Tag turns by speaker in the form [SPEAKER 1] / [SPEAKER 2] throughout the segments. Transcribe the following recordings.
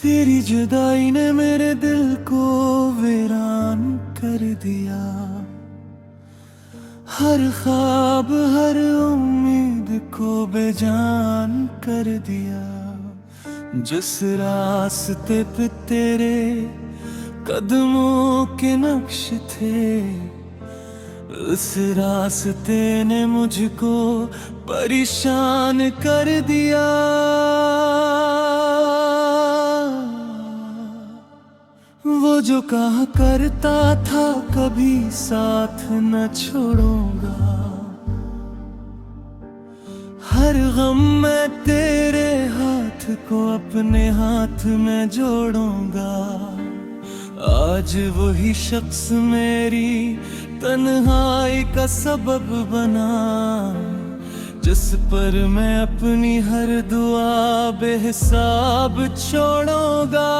[SPEAKER 1] तेरी जुदाई ने मेरे दिल को वीरान कर दिया। हर ख्वाब हर उम्मीद को बेजान कर दिया। जिस रास्ते पे तेरे कदमों के नक्श थे, उस रास्ते ने मुझको परेशान कर दिया। वो जो कहा करता था कभी साथ न छोड़ूंगा, हर गम में तेरे हाथ को अपने हाथ में जोड़ूंगा। आज वही शख्स मेरी तन्हाई का सबब बना, जिस पर मैं अपनी हर दुआ बेहिसाब छोड़ूंगा।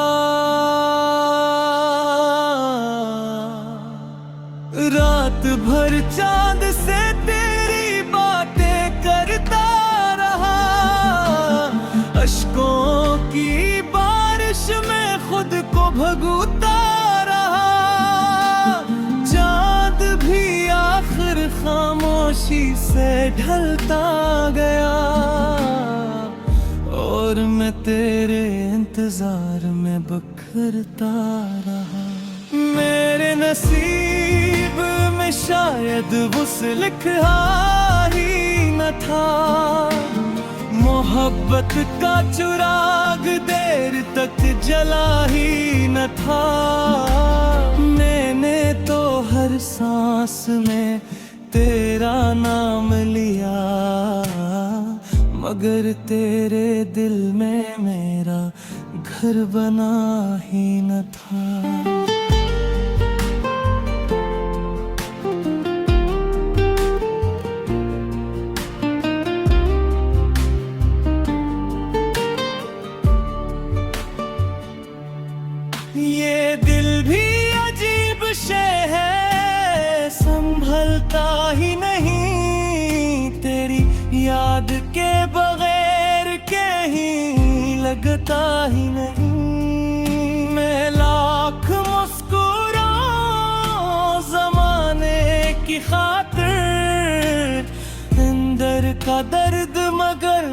[SPEAKER 1] रात भर चांद से तेरी बातें करता रहा, अश्कों की बारिश में खुद को भगूता रहा। चांद भी आखिर खामोशी से ढलता गया, और मैं तेरे इंतजार में बखरता रहा। मेरे नसीब में शायद उस लिखा ही न था, मोहब्बत का चिराग देर तक जला ही न था। मैंने तो हर सांस में तेरा नाम लिया, मगर तेरे दिल में मेरा घर बना ही न था। ये दिल भी अजीब शय है, संभलता ही नहीं, तेरी याद के बगैर कहीं लगता ही नहीं। मैं लाख मुस्कुराऊं ज़माने की खातिर, अंदर का दर्द मगर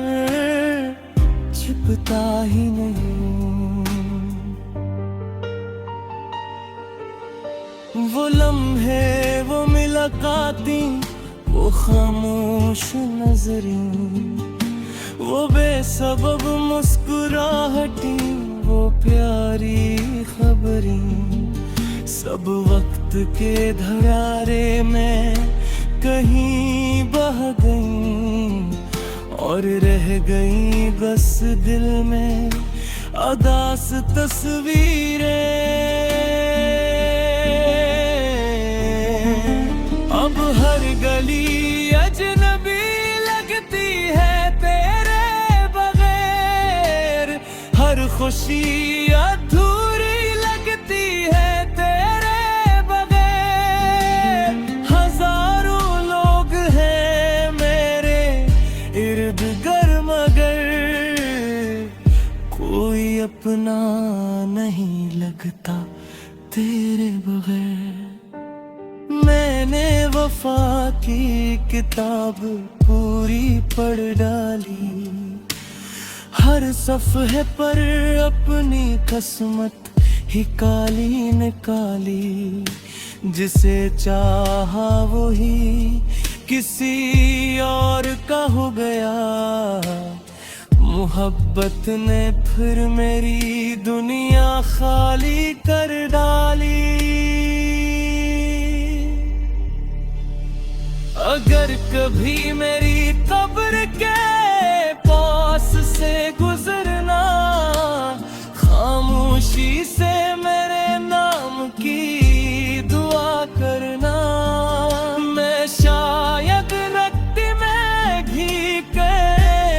[SPEAKER 1] छिपता ही नहीं। वो लम्हे वो मुलाकातें, वो खामोश नजरें, वो बेसबब मुस्कुराहटें, वो प्यारी खबरें, सब वक्त के धरारे में कहीं बह गईं, और रह गई बस दिल में अदास तस्वीरें। अब हर गली अजनबी लगती है तेरे बगैर, हर खुशी अधूरी लगती है तेरे बगैर। हजारों लोग हैं मेरे इर्द गिर्द मगर कोई अपना नहीं लगता तेरे बगैर। मैंने वफा की किताब पूरी पढ़ डाली, हर सफ़े पर अपनी किस्मत ही काली निकाली। जिसे चाहा वही किसी और का हो गया, मोहब्बत ने फिर मेरी दुनिया खाली कर डाली। अगर कभी मेरी कब्र के पास से गुजरना, खामोशी से मेरे नाम की दुआ करना। मैं शायद रत्ती में घी के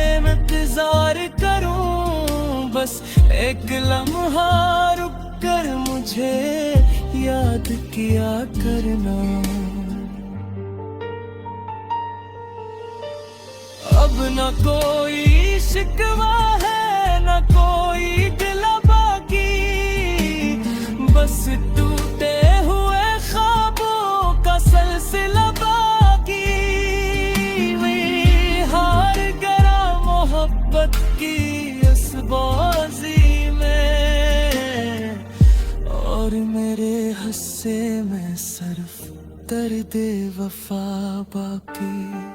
[SPEAKER 1] इंतजार करूं, बस एक लम्हा रुक कर मुझे याद किया करना। अब न कोई शिकवा है न कोई गिला बाकी, से मैं सिर्फ दर्द वफा बाकी